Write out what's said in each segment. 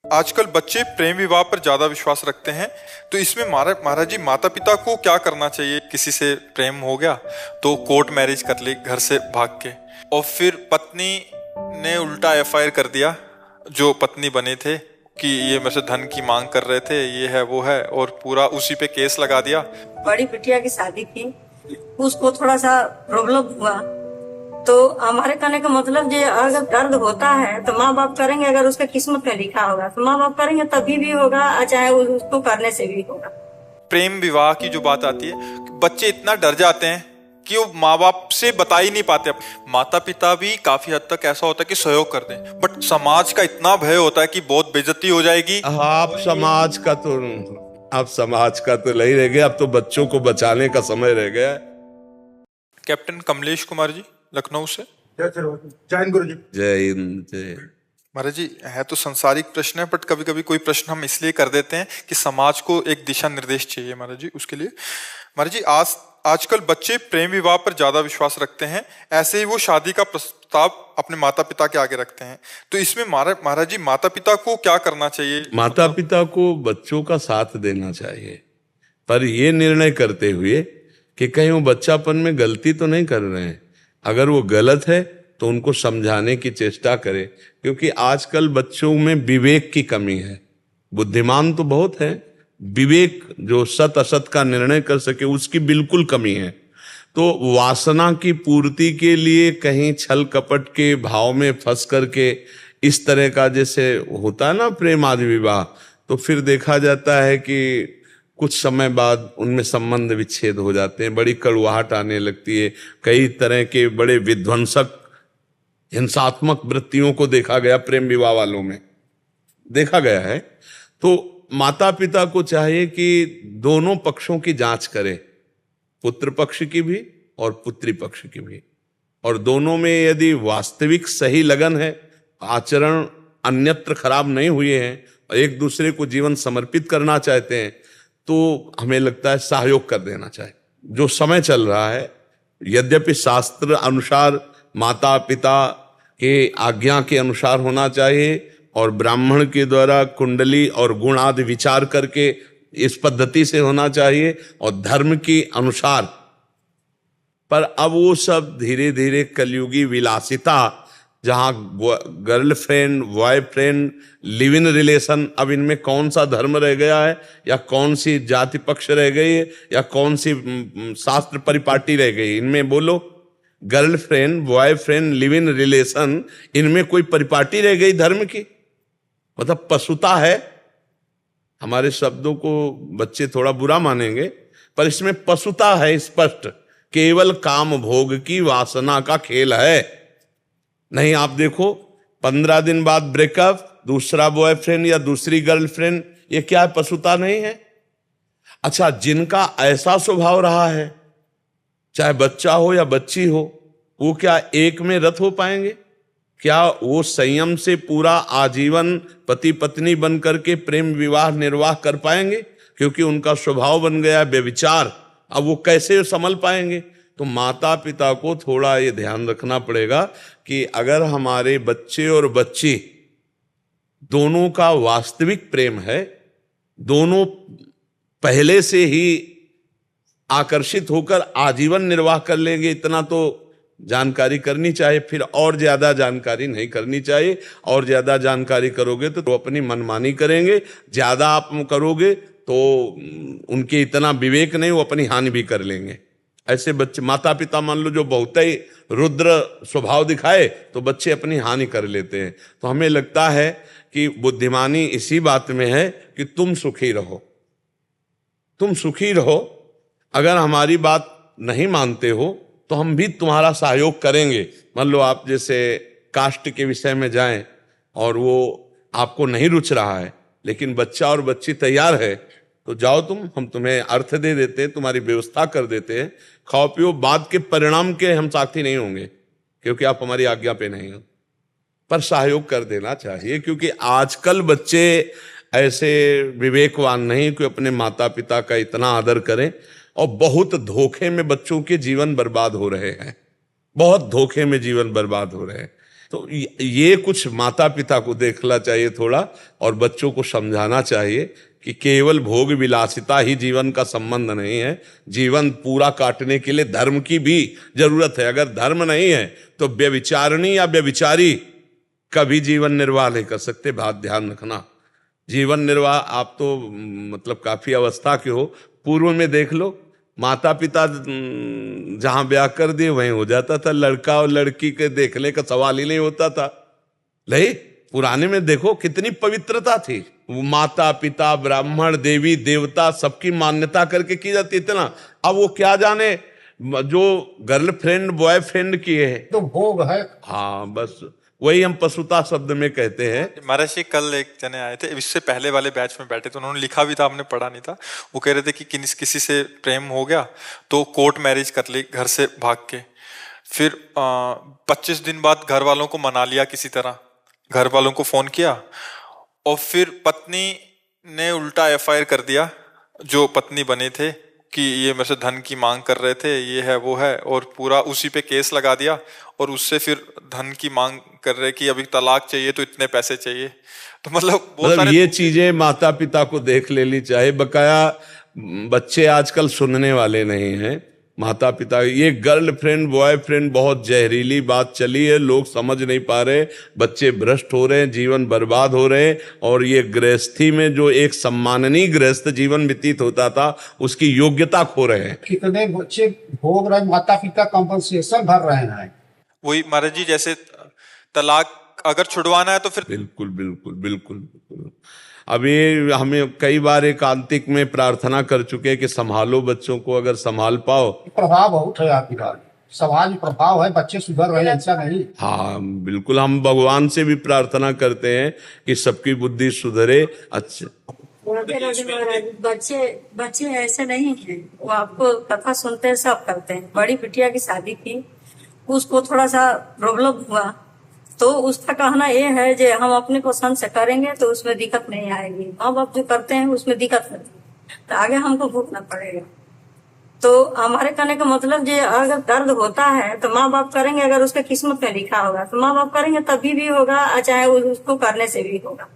आजकल बच्चे प्रेम विवाह पर ज्यादा विश्वास रखते हैं। तो इसमें महाराज जी, माता पिता को क्या करना चाहिए? किसी से प्रेम हो गया तो कोर्ट मैरिज कर ली घर से भाग के, और फिर पत्नी ने उल्टा एफआईआर कर दिया जो पत्नी बने थे कि ये मेरे से धन की मांग कर रहे थे, ये है वो है, और पूरा उसी पे केस लगा दिया। बड़ी बिटिया की शादी की, उसको थोड़ा सा प्रॉब्लम हुआ, तो हमारे कहने का मतलब ये अगर दर्द होता है तो माँ बाप करेंगे। अगर उसका किस्मत में लिखा होगा तो माँ बाप करेंगे, तभी भी होगा, चाहे उसको करने से भी होगा। प्रेम विवाह की जो बात आती है, बच्चे इतना डर जाते हैं कि वो माँ बाप से बता ही नहीं पाते। माता पिता भी काफी हद तक ऐसा होता है कि सहयोग कर दें, बट समाज का इतना भय होता है कि बहुत बेइज्जती हो जाएगी। आप समाज का तो नहीं रह गया, अब तो बच्चों को बचाने का समय रह गया। कैप्टन कमलेश कुमार जी, लखनऊ से। जय हिंद गुरु जी। जय हिंद। जय। महाराज जी, है तो संसारिक प्रश्न है, बट कभी कभी कोई प्रश्न हम इसलिए कर देते हैं कि समाज को एक दिशा निर्देश चाहिए महाराज जी, उसके लिए। महाराज जी, आजकल बच्चे प्रेम विवाह पर ज्यादा विश्वास रखते हैं, ऐसे ही वो शादी का प्रस्ताव अपने माता पिता के आगे रखते हैं। तो इसमें महाराज जी, माता पिता को क्या करना चाहिए? माता पिता को बच्चों का साथ देना चाहिए, पर ये निर्णय करते हुए कि कहीं वो बच्चापन में गलती तो नहीं कर रहे हैं। अगर वो गलत है तो उनको समझाने की चेष्टा करें, क्योंकि आजकल बच्चों में विवेक की कमी है। बुद्धिमान तो बहुत है, विवेक जो सत असत का निर्णय कर सके उसकी बिल्कुल कमी है। तो वासना की पूर्ति के लिए कहीं छल कपट के भाव में फंस करके इस तरह का जैसे होता है ना प्रेम आदि विवाह, तो फिर देखा जाता है कि कुछ समय बाद उनमें संबंध विच्छेद हो जाते हैं, बड़ी कड़वाहट आने लगती है। कई तरह के बड़े विध्वंसक हिंसात्मक वृत्तियों को देखा गया, प्रेम विवाह वालों में देखा गया है। तो माता पिता को चाहिए कि दोनों पक्षों की जांच करें, पुत्र पक्ष की भी और पुत्री पक्ष की भी, और दोनों में यदि वास्तविक सही लगन है, आचरण अन्यत्र खराब नहीं हुए हैं और एक दूसरे को जीवन समर्पित करना चाहते हैं, तो हमें लगता है सहयोग कर देना चाहिए। जो समय चल रहा है, यद्यपि शास्त्र अनुसार माता पिता के आज्ञा के अनुसार होना चाहिए और ब्राह्मण के द्वारा कुंडली और गुण आदि विचार करके इस पद्धति से होना चाहिए और धर्म के अनुसार, पर अब वो सब धीरे धीरे कलयुगी विलासिता, जहां girlfriend boyfriend live in relation, अब इनमें कौन सा धर्म रह गया है या कौन सी जाति पक्ष रह गई है या कौन सी शास्त्र परिपाटी रह गई? इनमें बोलो, girlfriend boyfriend live in relation, इनमें कोई परिपाटी रह गई धर्म की? मतलब पशुता है। हमारे शब्दों को बच्चे थोड़ा बुरा मानेंगे, पर इसमें पशुता है स्पष्ट। केवल काम भोग की वासना का खेल है। नहीं, आप देखो 15 दिन बाद ब्रेकअप, दूसरा बॉयफ्रेंड या दूसरी गर्लफ्रेंड, ये क्या है? पशुता नहीं है? अच्छा, जिनका ऐसा स्वभाव रहा है, चाहे बच्चा हो या बच्ची हो, वो क्या एक में रत हो पाएंगे? क्या वो संयम से पूरा आजीवन पति पत्नी बन करके प्रेम विवाह निर्वाह कर पाएंगे? क्योंकि उनका स्वभाव बन गया व्यभिचार, अब वो कैसे संभल पाएंगे? तो माता पिता को थोड़ा ये ध्यान रखना पड़ेगा कि अगर हमारे बच्चे और बच्ची दोनों का वास्तविक प्रेम है, दोनों पहले से ही आकर्षित होकर आजीवन निर्वाह कर लेंगे, इतना तो जानकारी करनी चाहिए। फिर और ज्यादा जानकारी नहीं करनी चाहिए। और ज्यादा जानकारी करोगे तो अपनी मनमानी करेंगे, ज्यादा आप करोगे तो उनके इतना विवेक नहीं, वो अपनी हानि भी कर लेंगे। ऐसे बच्चे, माता पिता मान लो जो बहुत ही रुद्र स्वभाव दिखाए तो बच्चे अपनी हानि कर लेते हैं। तो हमें लगता है कि बुद्धिमानी इसी बात में है कि तुम सुखी रहो, तुम सुखी रहो। अगर हमारी बात नहीं मानते हो तो हम भी तुम्हारा सहयोग करेंगे। मान लो आप जैसे कास्ट के विषय में जाएं और वो आपको नहीं रुच रहा है, लेकिन बच्चा और बच्ची तैयार है, तो जाओ तुम, हम तुम्हें अर्थ दे देते हैं, तुम्हारी व्यवस्था कर देते हैं, खाओ पियो। बाद के परिणाम के हम साथी नहीं होंगे क्योंकि आप हमारी आज्ञा पे नहीं हो, पर सहयोग कर देना चाहिए। क्योंकि आजकल बच्चे ऐसे विवेकवान नहीं कि अपने माता पिता का इतना आदर करें, और बहुत धोखे में बच्चों के जीवन बर्बाद हो रहे हैं, बहुत धोखे में जीवन बर्बाद हो रहे हैं। तो ये कुछ माता पिता को देखना चाहिए थोड़ा, और बच्चों को समझाना चाहिए कि केवल भोग विलासिता ही जीवन का संबंध नहीं है। जीवन पूरा काटने के लिए धर्म की भी जरूरत है। अगर धर्म नहीं है तो व्यभिचारिणी या व्यभिचारी कभी जीवन निर्वाह नहीं कर सकते। बात ध्यान रखना। जीवन निर्वाह, आप तो मतलब काफी अवस्था के हो, पूर्व में देख लो, माता पिता जहां ब्याह कर दिए वहीं हो जाता था। लड़का और लड़की के देखने का सवाल ही नहीं होता था। नहीं, पुराने में देखो कितनी पवित्रता थी। माता पिता ब्राह्मण देवी देवता सबकी मान्यता करके की जाती थी ना। अब वो क्या जाने, जो गर्लफ्रेंड बॉयफ्रेंड की है तो भोग है। हाँ, बस वही हम पशुता शब्द में कहते हैं। महाराज जी कल एक जने आए थे, इससे पहले वाले बैच में बैठे थे, उन्होंने लिखा भी था, हमने पढ़ा नहीं था। वो कह रहे थे कि किसी से प्रेम हो गया तो कोर्ट मैरिज कर ली घर से भाग के। फिर 25 दिन बाद घर वालों को मना लिया किसी तरह, घर वालों को फोन किया, और फिर पत्नी ने उल्टा FIR कर दिया जो पत्नी बने थे कि ये मेरे से धन की मांग कर रहे थे, ये है वो है, और पूरा उसी पे केस लगा दिया। और उससे फिर धन की मांग कर रहे कि अभी तलाक चाहिए तो इतने पैसे चाहिए। तो मतलब ये चीजें माता पिता को देख लेनी चाहिए। बकाया बच्चे आजकल सुनने वाले नहीं हैं। माता पिता, ये गर्लफ्रेंड बॉयफ्रेंड बहुत जहरीली बात चली है, लोग समझ नहीं पा रहे, बच्चे भ्रष्ट हो रहे हैं, जीवन बर्बाद हो रहे हैं। और ये गृहस्थी में जो एक सम्माननीय गृहस्थ जीवन व्यतीत होता था उसकी योग्यता खो रहे हैं। कितने बच्चे भोग रहे, माता पिता कंपनसेशन भर रहे हैं। वही महाराज जी, जैसे तलाक अगर छुड़वाना है तो फिर बिल्कुल बिल्कुल बिल्कुल बिल्कुल। अभी हमें कई बार एकांतिक में प्रार्थना कर चुके हैं कि संभालो बच्चों को, अगर संभाल पाओ। प्रभाव बहुत है आपकी बात, समाज प्रभाव है, बच्चे सुधर रहे हैं, ऐसा नहीं। हाँ बिल्कुल, हम भगवान से भी प्रार्थना करते हैं कि सबकी बुद्धि सुधरे। अच्छा, बच्चे ऐसे नहीं हैं, वो आपको कथा सुनते हैं, सब करते हैं। बड़ी बिटिया की शादी की, उसको थोड़ा सा प्रॉब्लम हुआ तो उसका कहना ये है कि हम अपने पसंद से करेंगे तो उसमें दिक्कत नहीं आएगी। माँ बाप जो करते हैं उसमें दिक्कत होती है तो आगे हमको भुगतना पड़ेगा। तो हमारे कहने का मतलब ये, अगर दर्द होता है तो माँ बाप करेंगे, अगर उसके किस्मत में लिखा होगा तो माँ बाप करेंगे, तभी भी होगा, चाहे उसको करने से भी होगा।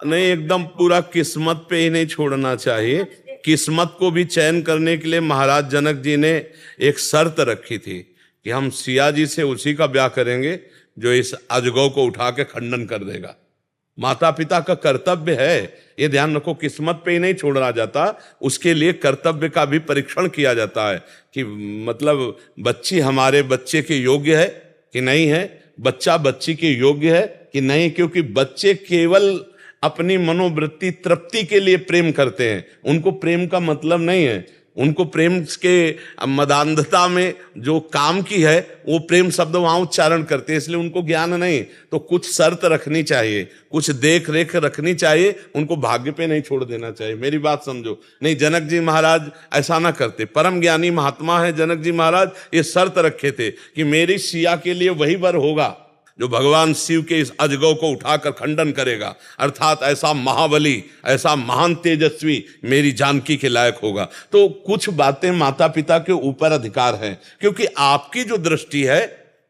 नहीं, एकदम पूरा किस्मत पे ही नहीं छोड़ना चाहिए। किस्मत को भी चयन करने के लिए महाराज जनक जी ने एक शर्त रखी थी कि हम सिया जी से उसी का ब्याह करेंगे जो इस अजगौ को उठा के खंडन कर देगा। माता पिता का कर्तव्य है, ये ध्यान रखो, किस्मत पे ही नहीं छोड़ा जाता, उसके लिए कर्तव्य का भी परीक्षण किया जाता है कि मतलब बच्ची हमारे बच्चे के योग्य है कि नहीं है, बच्चा बच्ची के योग्य है कि नहीं। क्योंकि बच्चे केवल अपनी मनोवृत्ति तृप्ति के लिए प्रेम करते हैं, उनको प्रेम का मतलब नहीं है। उनको प्रेम के मदान्धता में जो काम की है वो प्रेम शब्द वहां उच्चारण करते हैं, इसलिए उनको ज्ञान नहीं। तो कुछ शर्त रखनी चाहिए, कुछ देख रेख रखनी चाहिए, उनको भाग्य पे नहीं छोड़ देना चाहिए। मेरी बात समझो। नहीं, जनक जी महाराज ऐसा ना करते, परम ज्ञानी महात्मा है जनक जी महाराज, ये शर्त रखे थे कि मेरी सिया के लिए वही वर होगा जो भगवान शिव के इस अजगौ को उठाकर खंडन करेगा, अर्थात ऐसा महाबली, ऐसा महान तेजस्वी मेरी जानकी के लायक होगा। तो कुछ बातें माता पिता के ऊपर अधिकार है, क्योंकि आपकी जो दृष्टि है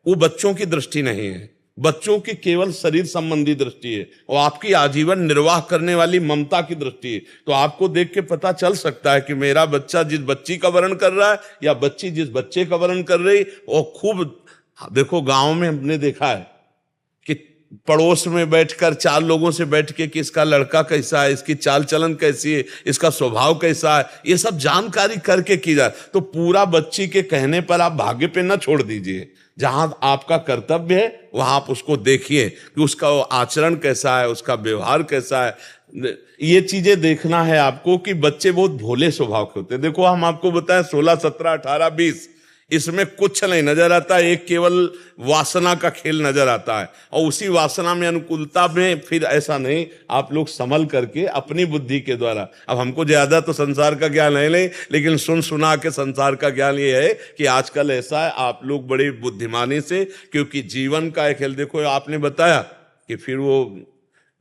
वो बच्चों की दृष्टि नहीं है, बच्चों की केवल शरीर संबंधी दृष्टि है, और आपकी आजीवन निर्वाह करने वाली ममता की दृष्टि है। तो आपको देख के पता चल सकता है कि मेरा बच्चा जिस बच्ची का वर्ण कर रहा है या बच्ची जिस बच्चे का वर्ण कर रही, और खूब देखो गांव में हमने देखा है कि पड़ोस में बैठकर चार लोगों से बैठ के कि इसका लड़का कैसा है, इसकी चाल चलन कैसी है, इसका स्वभाव कैसा है, ये सब जानकारी करके की जाए। तो पूरा बच्ची के कहने पर आप भाग्य पे ना छोड़ दीजिए। जहां आपका कर्तव्य है वहां आप उसको देखिए कि उसका आचरण कैसा है, उसका व्यवहार कैसा है। ये चीजें देखना है आपको कि बच्चे बहुत भोले स्वभाव के होते हैं। देखो, हम आपको बताएं 16, 17, 18, 20 इसमें कुछ नहीं नजर आता, एक केवल वासना का खेल नजर आता है। और उसी वासना में अनुकूलता में फिर ऐसा नहीं, आप लोग संभल करके अपनी बुद्धि के द्वारा, अब हमको ज्यादा तो संसार का ज्ञान है नहीं, लेकिन सुन सुना के संसार का ज्ञान ये है कि आजकल ऐसा है, आप लोग बड़ी बुद्धिमानी से, क्योंकि जीवन का एक खेल, देखो आपने बताया कि फिर वो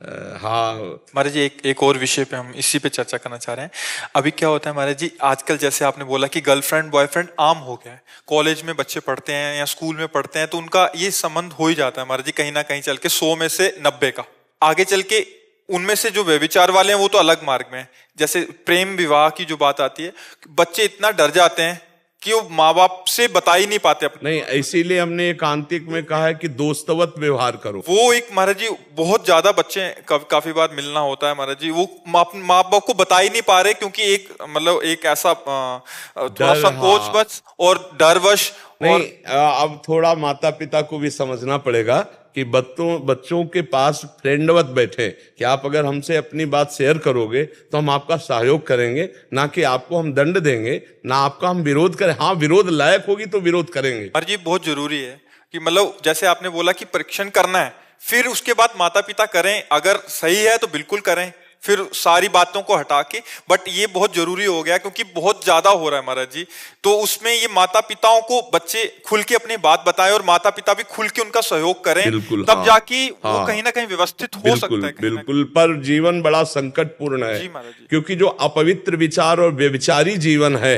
हाँ महाराज जी एक और विषय पे हम इसी पे चर्चा करना चाह रहे हैं। अभी क्या होता है महाराज जी, आजकल जैसे आपने बोला कि गर्लफ्रेंड बॉयफ्रेंड आम हो गया है, कॉलेज में बच्चे पढ़ते हैं या स्कूल में पढ़ते हैं तो उनका ये संबंध हो ही जाता है महाराज जी, कहीं ना कहीं चल के 100 में से 90 का। आगे चल के उनमें से जो व्यभिचार वाले हैं वो तो अलग मार्ग में है। जैसे प्रेम विवाह की जो बात आती है, बच्चे इतना डर जाते हैं कि वो माँ बाप से बता ही नहीं पाते अपने। नहीं, इसीलिए हमने एकांतिक में कहा है कि दोस्तवत व्यवहार करो। वो एक महाराज जी बहुत ज्यादा बच्चे काफी बार मिलना होता है महाराज जी, वो माँ बाप को बता ही नहीं पा रहे क्योंकि एक मतलब एक ऐसा थोड़ा संकोच बस और डरवश। नहीं, अब थोड़ा माता पिता को भी समझना पड़ेगा कि बच्चों के पास फ्रेंडवत बैठे कि आप अगर हमसे अपनी बात शेयर करोगे तो हम आपका सहयोग करेंगे, ना कि आपको हम दंड देंगे, ना आपका हम विरोध करें। हाँ, विरोध लायक होगी तो विरोध करेंगे। हर जी बहुत जरूरी है कि मतलब जैसे आपने बोला कि परीक्षण करना है, फिर उसके बाद माता पिता करें, अगर सही है तो बिल्कुल करें, फिर सारी बातों को हटा के। बट ये बहुत जरूरी हो गया क्योंकि बहुत ज्यादा हो रहा है महाराज जी, तो उसमें ये माता पिताओं को बच्चे खुल के अपनी बात बताएं और माता पिता भी खुल के उनका सहयोग करें, बिल्कुल, तब हाँ, जाके हाँ, वो कहीं ना कहीं व्यवस्थित हो सकता है। बिल्कुल, पर जीवन बड़ा संकटपूर्ण है, क्योंकि जो अपवित्र विचार और व्यभिचारी जीवन है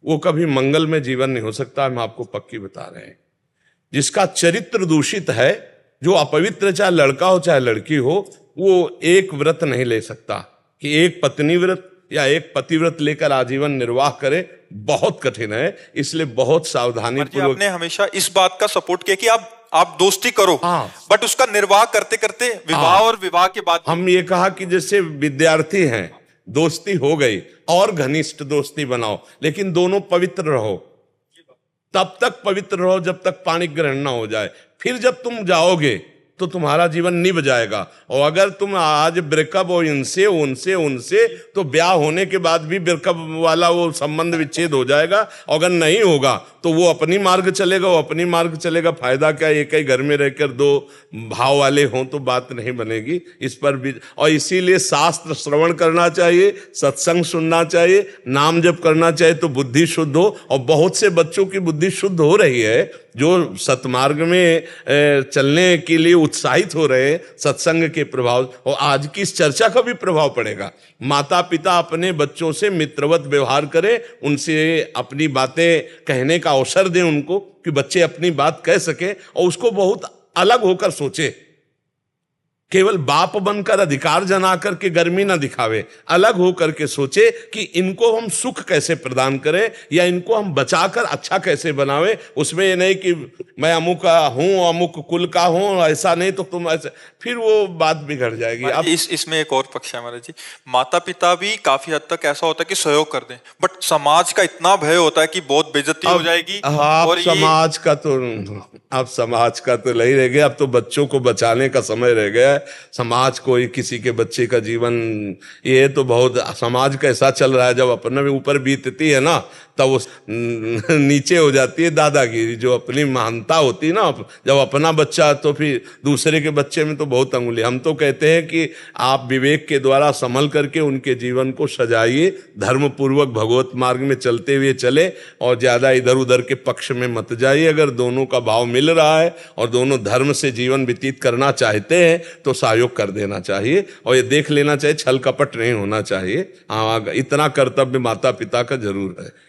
वो कभी मंगल में जीवन नहीं हो सकता। हम आपको पक्की बता रहे हैं, जिसका चरित्र दूषित है, जो अपवित्र, चाहे लड़का हो चाहे लड़की हो, वो एक व्रत नहीं ले सकता कि एक पत्नी व्रत या एक पतिव्रत लेकर आजीवन निर्वाह करे, बहुत कठिन है। इसलिए बहुत सावधानी पूर्वक। आपने हमेशा इस बात का सपोर्ट किया कि आप दोस्ती करो, हाँ, बट उसका निर्वाह करते करते विवाह, हाँ, और विवाह के बाद हम ये कहा कि जैसे विद्यार्थी हैं, दोस्ती हो गई और घनिष्ठ दोस्ती बनाओ, लेकिन दोनों पवित्र रहो, तब तक पवित्र रहो जब तक पाणी ग्रहण ना हो जाए। फिर जब तुम जाओगे तो तुम्हारा जीवन निभ जाएगा। और अगर तुम आज ब्रेकअप हो इनसे उनसे उनसे, तो ब्याह होने के बाद भी ब्रेकअप वाला वो संबंध विच्छेद हो जाएगा। अगर नहीं होगा तो वो अपनी मार्ग चलेगा, वो अपनी मार्ग चलेगा। फायदा क्या, एक ही घर में रहकर दो भाव वाले हों तो बात नहीं बनेगी। इस पर भी, और इसीलिए शास्त्र श्रवण करना चाहिए, सत्संग सुनना चाहिए, नाम जप करना चाहिए तो बुद्धि शुद्ध हो। और बहुत से बच्चों की बुद्धि शुद्ध हो रही है जो सतमार्ग में चलने के लिए उत्साहित हो रहे हैं सत्संग के प्रभाव। और आज की इस चर्चा का भी प्रभाव पड़ेगा। माता पिता अपने बच्चों से मित्रवत व्यवहार करें, उनसे अपनी बातें कहने का अवसर दें उनको, कि बच्चे अपनी बात कह सके और उसको बहुत अलग होकर सोचे। केवल बाप बनकर अधिकार जना करके गर्मी ना दिखावे, अलग होकर के सोचे कि इनको हम सुख कैसे प्रदान करें या इनको हम बचाकर अच्छा कैसे बनावे। उसमें ये नहीं कि मैं अमुक हूं, अमुक कुल का हूं, ऐसा नहीं तो तुम ऐसे, फिर वो बात बिगड़ जाएगी। अब इसमें एक और पक्ष है महाराज जी, माता पिता भी काफी हद तक ऐसा होता है कि सहयोग कर दें, बट समाज का इतना भय होता है कि बहुत बेइज्जती हो जाएगी। और समाज का तो अब समाज का तो नहीं रह गया, अब तो बच्चों को बचाने का समय रह गया। समाज कोई किसी के बच्चे का जीवन, ये तो बहुत समाज कैसा चल रहा है, जब अपने ऊपर बीतती है ना तब वो नीचे हो जाती है दादागिरी। जो अपनी महानता होती है ना, जब अपना बच्चा तो फिर दूसरे के बच्चे में तो बहुत अंगुली। हम तो कहते हैं कि आप विवेक के द्वारा संभल करके उनके जीवन को सजाइए, धर्म पूर्वक भगवत मार्ग में चलते हुए चले और ज्यादा इधर उधर के पक्ष में मत जाइए। अगर दोनों का भाव मिल रहा है और दोनों धर्म से जीवन व्यतीत करना चाहते हैं तो सहयोग कर देना चाहिए और ये देख लेना चाहिए, छल कपट नहीं होना चाहिए। हाँ, इतना कर्तव्य माता पिता का जरूर है।